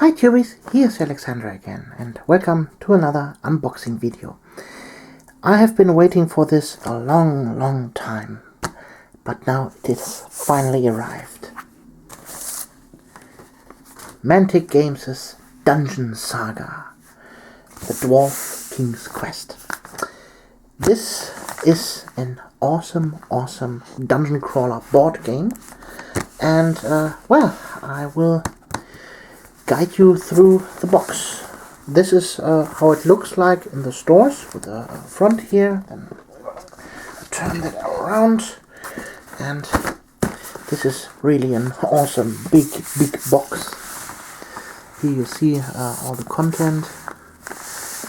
Hi Tubies, here's Alexandra again, and welcome to another unboxing video. I have been waiting for this a long time, but now it is finally arrived. Mantic Games' Dungeon Saga, the Dwarf King's Quest. This is an awesome dungeon crawler board game, and well, I will guide you through the box. This is how it looks like in the stores, with the front here. Then turn that around, and this is really an awesome big box. Here you see all the content,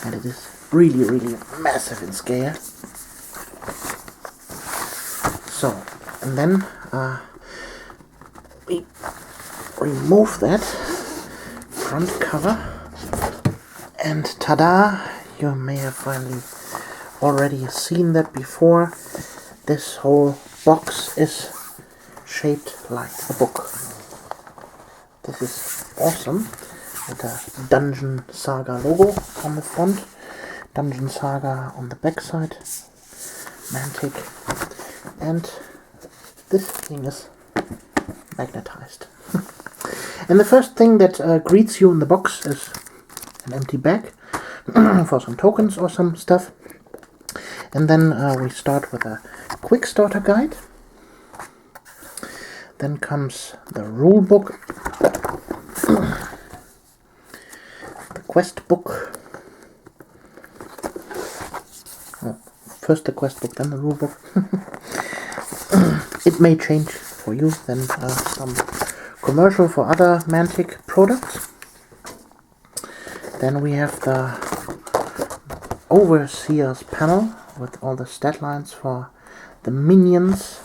and it is really massive in scale. So, and then we remove that front cover, and ta-da! You may have finally already seen that before. This whole box is shaped like a book. This is awesome, with a Dungeon Saga logo on the front, Dungeon Saga on the back side, Mantic, and this thing is magnetized. And the first thing that greets you in the box is an empty bag for some tokens or some stuff. And then we start with a quick starter guide. Then comes the rule book, the quest book. Oh, first the quest book, then the rule book. It may change for you, then some commercial for other Mantic products. Then we have the Overseer's panel with all the stat lines for the minions.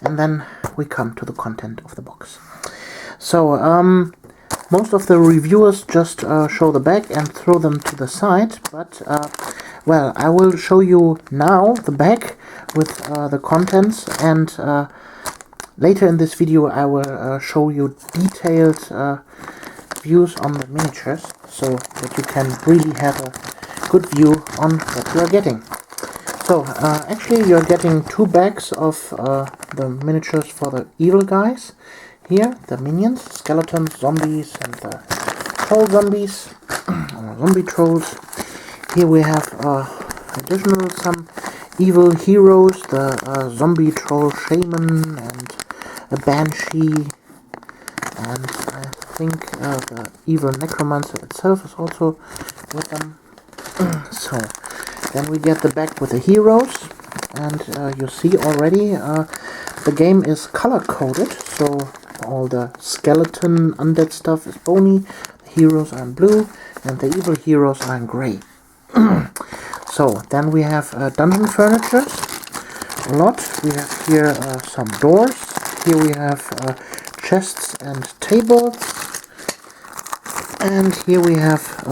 And then we come to the content of the box. So, most of the reviewers just show the back and throw them to the side, but, well, I will show you now the back with the contents, and later in this video I will show you detailed views on the miniatures, so that you can really have a good view on what you are getting. So, actually you're getting two bags of the miniatures for the evil guys. Here, the minions, skeletons, zombies, and the troll zombies, or zombie trolls. Here we have additional some evil heroes, the zombie troll shaman, and a banshee, and I think the evil necromancer itself is also with them. So, then we get the bag with the heroes, and you see already the game is color-coded, so all the skeleton undead stuff is bony, the heroes are in blue, and the evil heroes are in gray. So, then we have dungeon furniture, a lot. We have here some doors. Here we have chests and tables, and here we have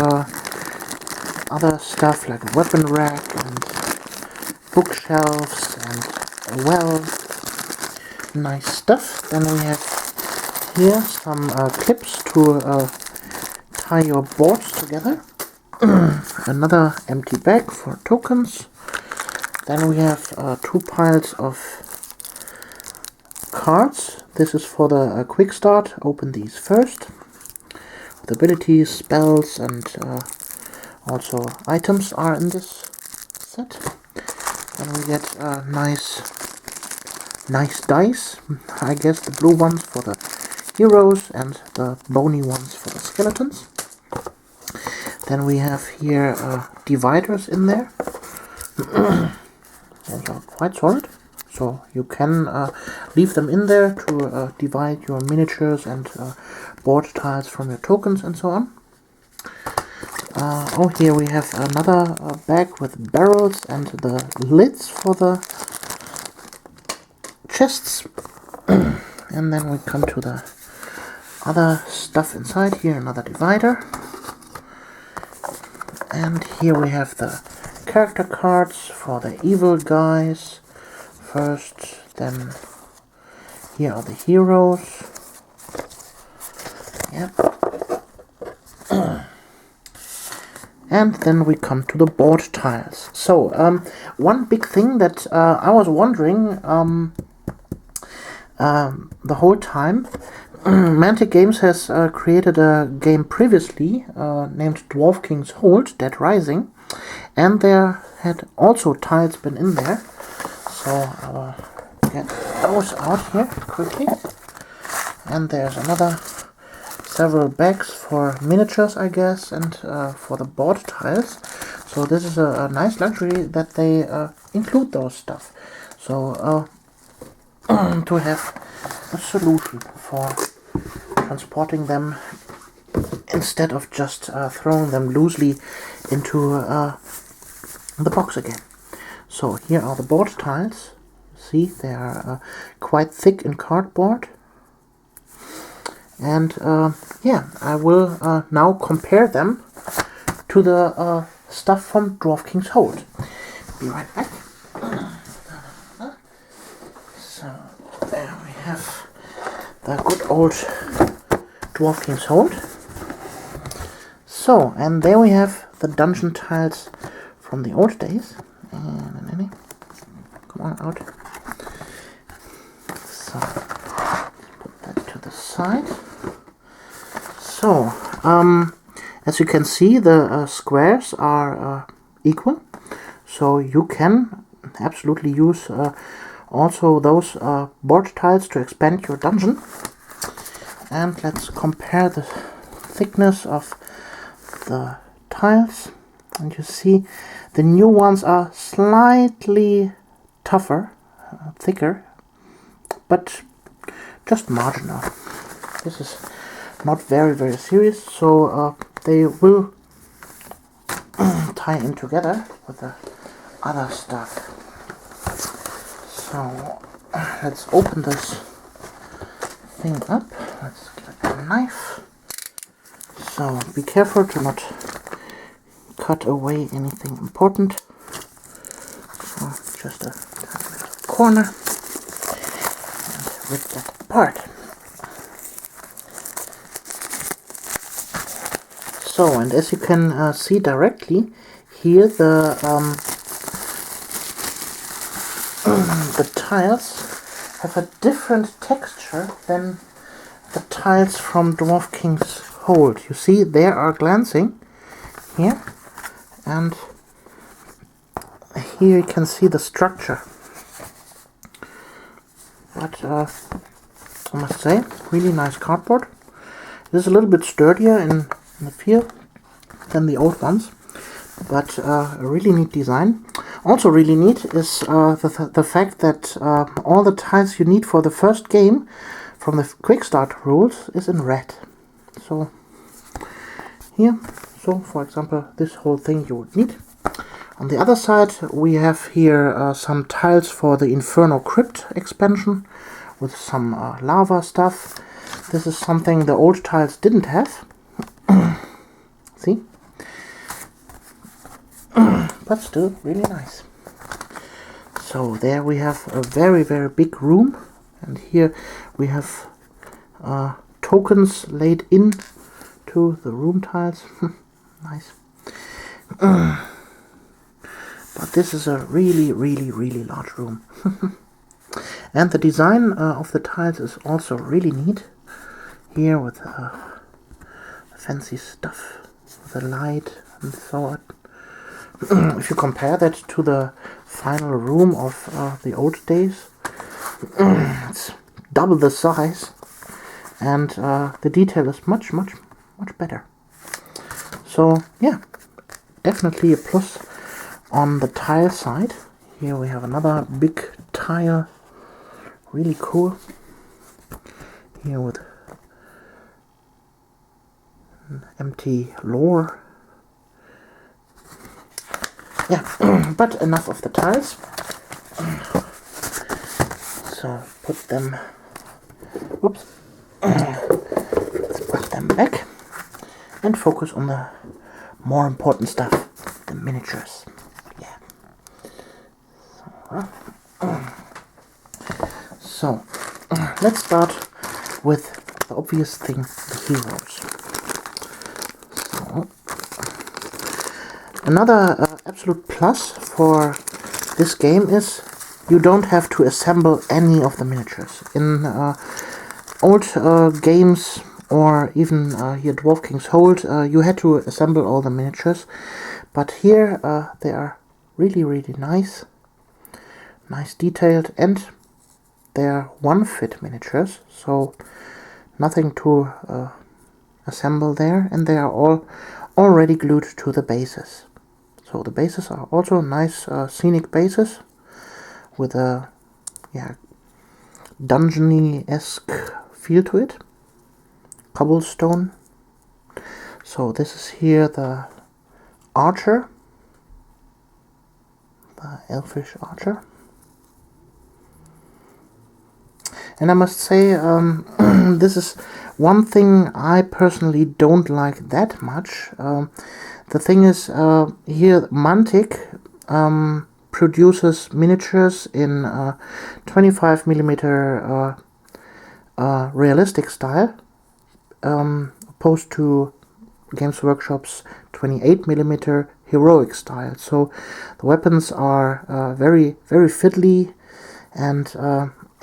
other stuff like a weapon rack and bookshelves and well, nice stuff. Then we have here some clips to tie your boards together. Another empty bag for tokens. Then we have two piles of cards. This is for the quick start. Open these first. The abilities, spells, and also items are in this set. Then we get nice dice. I guess the blue ones for the heroes and the bony ones for the skeletons. Then we have here dividers in there. And they're quite solid, so you can leave them in there to divide your miniatures and board tiles from your tokens and so on. Oh, here we have another bag with barrels and the lids for the chests. And then we come to the other stuff inside. Here another divider. And here we have the character cards for the evil guys first, then here are the heroes. Yep. And then we come to the board tiles. So, one big thing that I was wondering the whole time, Mantic Games has created a game previously named Dwarf King's Hold, Dead Rising, and there had also tiles been in there. So I will get those out here quickly. And there's several bags for miniatures, I guess, and for the board tiles. So this is a nice luxury that they include those stuff. So to have a solution for transporting them instead of just throwing them loosely into the box again. So here are the board tiles. See, they are quite thick in cardboard. And yeah, I will now compare them to the stuff from Dwarf King's Hold. Be right back. So there we have the good old Dwarf King's Hold. So, and there we have the dungeon tiles from the old days. And come on out. So put that to the side. So, as you can see, the squares are equal, so you can absolutely use also those board tiles to expand your dungeon. And let's compare the thickness of the tiles, and you see the new ones are slightly tougher, thicker, but just marginal. This is not very serious, so they will tie in together with the other stuff. So let's open this thing up. Let's get a knife. So be careful to not cut away anything important. So just a tiny little corner and rip that apart. So, and as you can see directly here, the tiles have a different texture than the tiles from Dwarf King's Hold. You see, they are glancing here, and here you can see the structure. But I must say, really nice cardboard. It is a little bit sturdier in the feel than the old ones, but a really neat design. Also really neat is the fact that all the tiles you need for the first game from the quick start rules is in red. So here, so for example, this whole thing you would need. On the other side we have here some tiles for the Inferno Crypt expansion with some lava stuff. This is something the old tiles didn't have. See? But still really nice. So there we have a very big room, and here we have tokens laid in to the room tiles. Nice. But this is a really large room. And the design of the tiles is also really neat. Here with fancy stuff, the light and so on. If you compare that to the final room of the old days, it's double the size, and the detail is much better. So yeah, definitely a plus on the tile side. Here we have another big tile, really cool. Here with an empty lore. Yeah, but enough of the tiles. So put them, whoops, let's put them back and focus on the more important stuff, the miniatures. Yeah. So let's start with the obvious thing, the heroes. So Another absolute plus for this game is you don't have to assemble any of the miniatures. In old games, or even here Dwarf King's Hold, you had to assemble all the miniatures, but here they are really nice detailed, and they're one-fit miniatures, so nothing to assemble there, and they are all already glued to the bases. So the bases are also nice scenic bases with a dungeony-esque feel to it. Cobblestone. So this is here the archer, the elfish archer. And I must say, this is one thing I personally don't like that much. The thing is, here Mantic produces miniatures in 25mm realistic style, opposed to Games Workshop's 28mm heroic style. So the weapons are very fiddly, and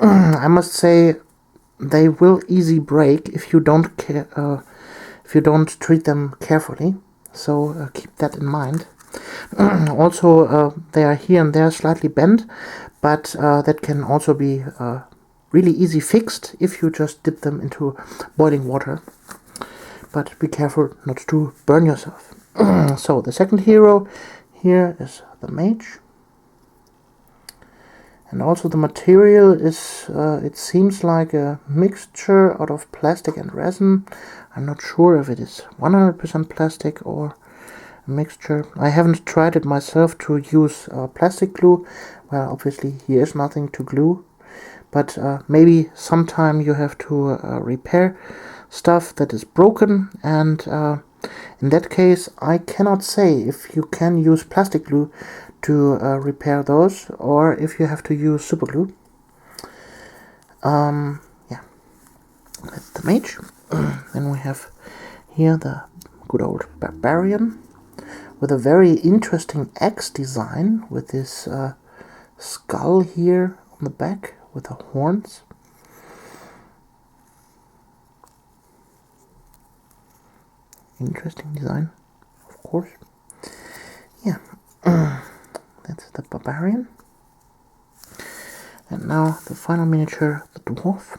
I must say they will easy break if you don't treat them carefully. So keep that in mind. Also, they are here and there slightly bent, but that can also be really easy fixed if you just dip them into boiling water. But be careful not to burn yourself. So the second hero here is the mage. And also the material is, it seems like a mixture out of plastic and resin. I'm not sure if it is 100% plastic or a mixture. I haven't tried it myself to use plastic glue. Well, obviously here is nothing to glue. But maybe sometime you have to repair stuff that is broken. And in that case, I cannot say if you can use plastic glue to repair those, or if you have to use super glue. Yeah, that's the mage. Then we have here the good old barbarian with a very interesting axe design with this skull here on the back with the horns. Interesting design, of course. Yeah. That's the barbarian. And now the final miniature, the dwarf.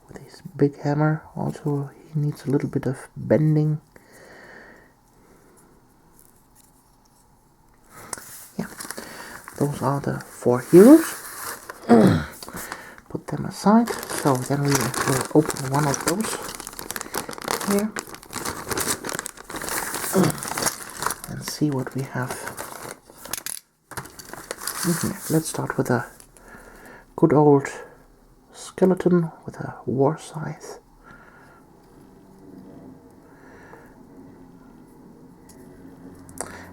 With his big hammer. Also, he needs a little bit of bending. Yeah. Those are the 4 heroes. Put them aside. So then we will open one of those here. And see what we have in here. Let's start with a good old skeleton with a war scythe.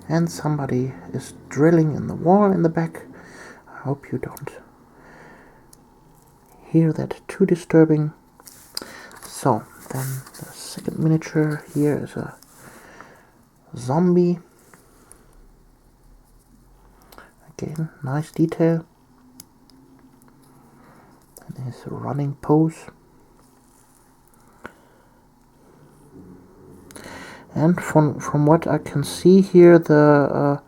And somebody is drilling in the wall in the back. I hope you don't hear that too disturbing. So then the second miniature here is a zombie. Again, nice detail. And his running pose. And from what I can see here, the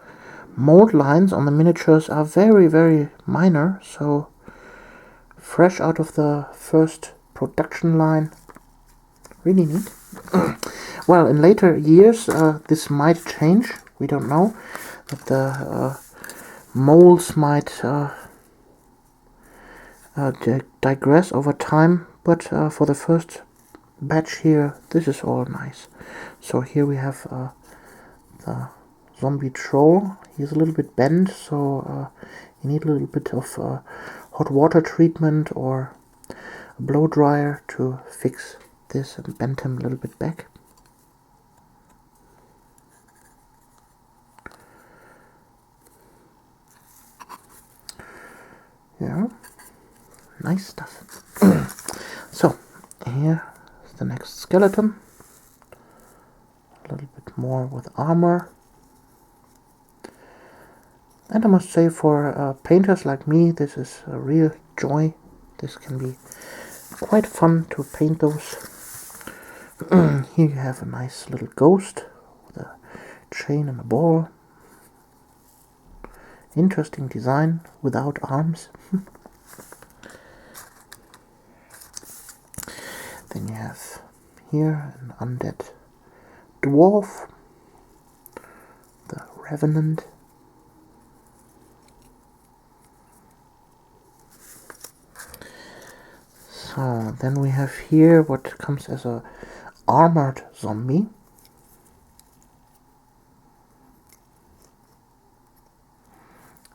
mold lines on the miniatures are very minor. So fresh out of the first production line. Really neat. Well, in later years, this might change. We don't know. But the molds might digress over time. But for the first batch here, this is all nice. So here we have the zombie troll. He's a little bit bent, so you need a little bit of hot water treatment or a blow dryer to fix this and bend him a little bit back. Yeah, nice stuff. So here is the next skeleton. A little bit more with armor. And I must say, for painters like me, this is a real joy. This can be quite fun to paint those. Here you have a nice little ghost with a chain and a ball. Interesting design without arms. Then you have here an undead dwarf, the revenant. So then we have here what comes as a armored zombie.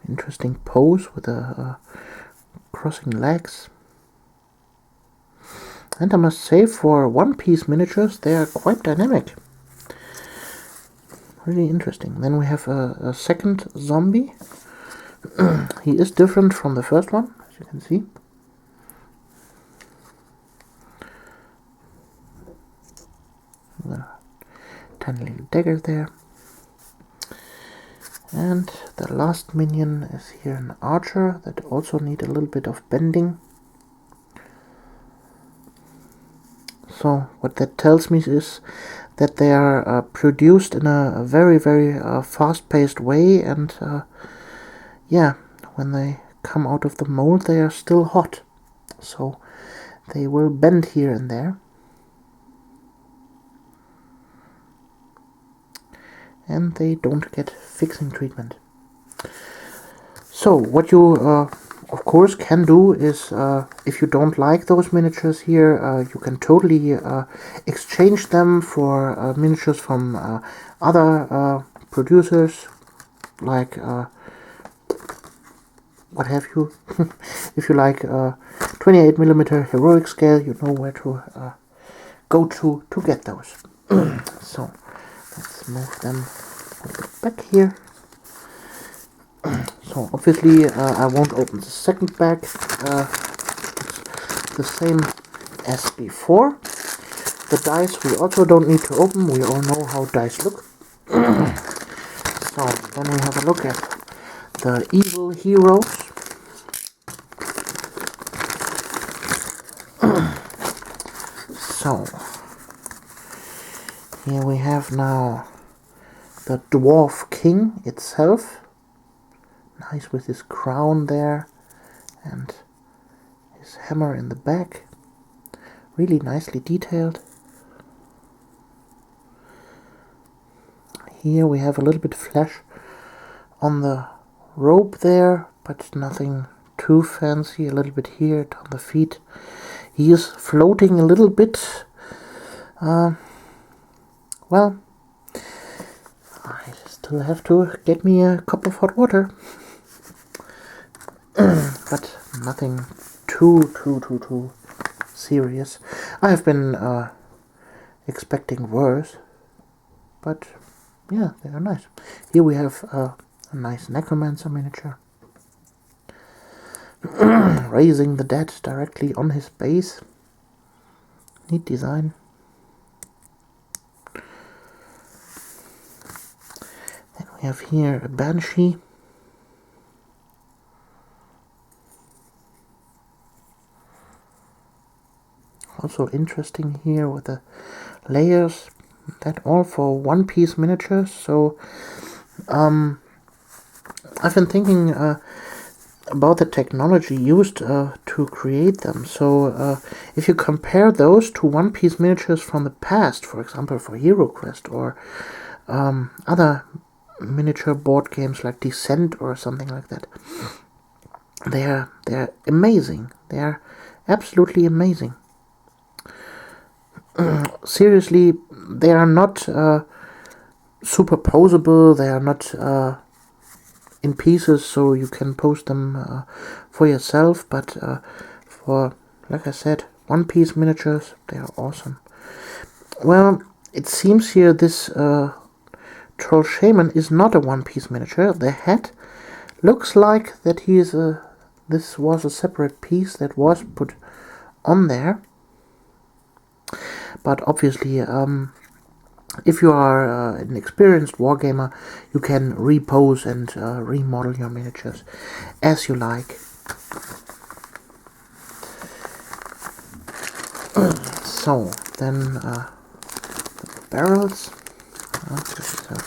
Interesting pose with a crossing legs. And I must say, for one-piece miniatures, they are quite dynamic. Really interesting. Then we have a second zombie. He is different from the first one, as you can see. A tiny little dagger there. And the last minion is here an archer that also need a little bit of bending. So what that tells me is that they are produced in a very, very fast-paced way, and yeah, when they come out of the mold they are still hot. So they will bend here and there. And they don't get fixing treatment. So what you of course can do is, if you don't like those miniatures here, you can totally exchange them for miniatures from other producers, like what have you. If you like 28mm heroic scale, you know where to go to get those. So let's move them a little bit back here. So obviously I won't open the second bag. It's the same as before. The dice we also don't need to open. We all know how dice look. So then we have a look at the evil heroes. So here we have now the Dwarf King itself. Nice with his crown there and his hammer in the back. Really nicely detailed. Here we have a little bit flesh on the robe there, but nothing too fancy. A little bit here on the feet. He is floating a little bit. Well, I still have to get me a cup of hot water. But nothing too serious. I have been expecting worse, but yeah, they are nice. Here we have a nice necromancer miniature. Raising the dead directly on his base. Neat design. Then we have here a banshee. Also interesting here with the layers. That all for one-piece miniatures. So I've been thinking about the technology used to create them. So if you compare those to one-piece miniatures from the past, for example for HeroQuest or other miniature board games like Descent or something like that, they're amazing. They're absolutely amazing. Seriously, they are not superposable. They are not in pieces, so you can post them for yourself. But for, like I said, one-piece miniatures, they are awesome. Well, it seems here this Troll Shaman is not a one-piece miniature. The head looks like that he is this was a separate piece that was put on there. But obviously, if you are an experienced wargamer, you can repose and remodel your miniatures as you like. So then the barrels. This is a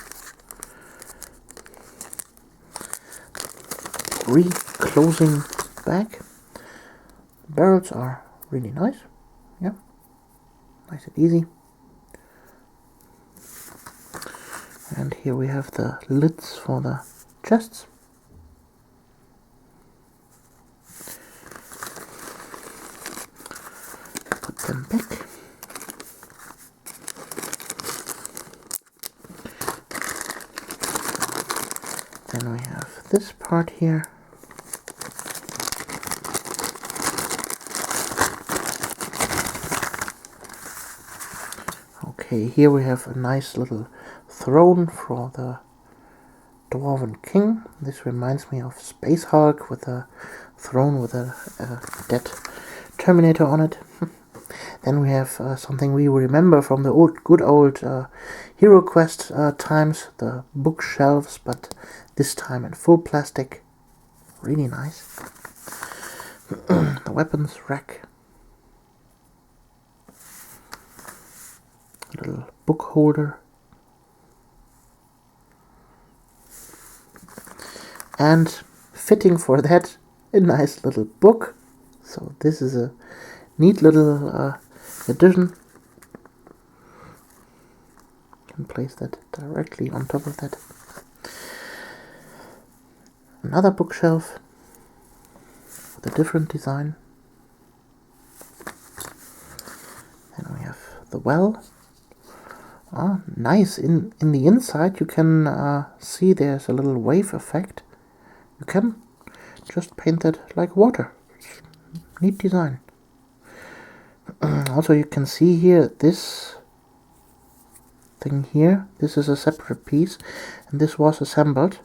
reclosing bag. Barrels are really nice. Yeah, nice and easy. And here we have the lids for the chests. Put them back. Then we have this part here. Okay, here we have a nice little throne for the Dwarf King. This reminds me of Space Hulk with a throne with a dead Terminator on it. Then we have something we remember from the good old Hero Quest times, the bookshelves, but this time in full plastic. Really nice. The weapons rack. A little book holder. And fitting for that, a nice little book. So this is a neat little addition. You can place that directly on top of that. Another bookshelf with a different design. Then we have the well. Nice. In the inside you can see there's a little wave effect. You can just paint that like water. Neat design. Also you can see here this thing here. This is a separate piece and this was assembled.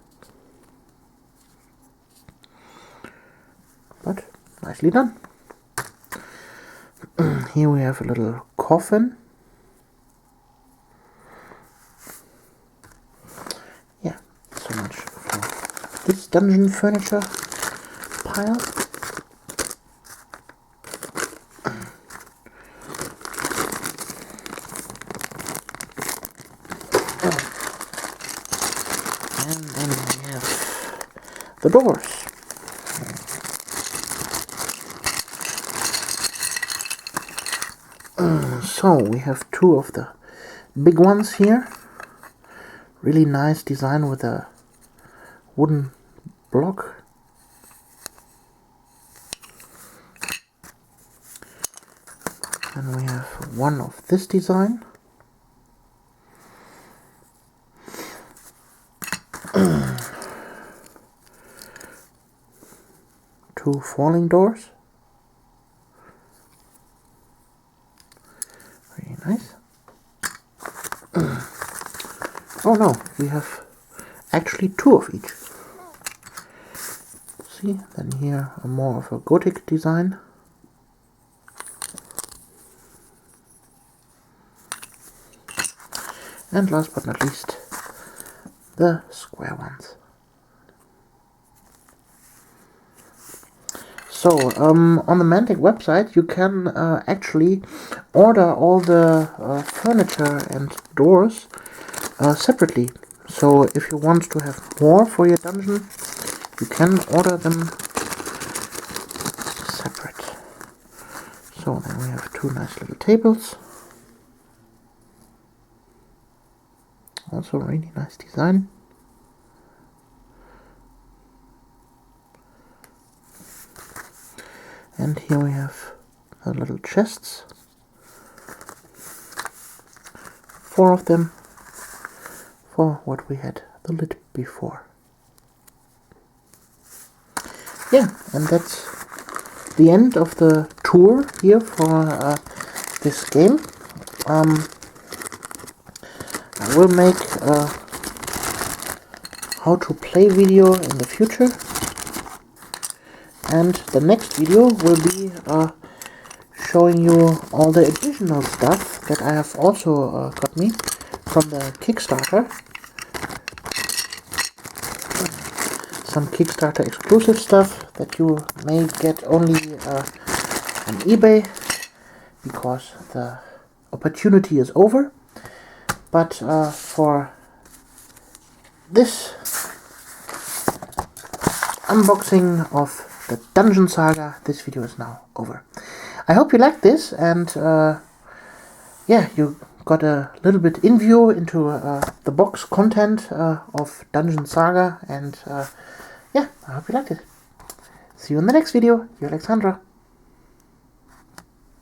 But nicely done. Here we have a little coffin. Yeah, so much for this dungeon furniture pile. And then we have the doors. So we have two of the big ones here. Really nice design with a wooden block. And we have one of this design. Two falling doors. Very nice. Oh no, we have actually two of each. See, then here a more of a Gothic design. And last but not least, the square ones. So, on the Mantic website you can actually order all the furniture and doors separately. So if you want to have more for your dungeon, you can order them separate. So then we have two nice little tables. Also really nice design. And here we have the little chests. 4 of them for what we had the lid before. Yeah, and that's the end of the tour here for this game. I will make a how to play video in the future. And the next video will be showing you all the additional stuff that I have also got me from the Kickstarter. Some Kickstarter exclusive stuff that you may get only on eBay because the opportunity is over. But for this unboxing of the Dungeon Saga, this video is now over. I hope you liked this, and yeah, you got a little bit in view into the box content of Dungeon Saga, and yeah, I hope you liked it. See you in the next video. You're Alexandra.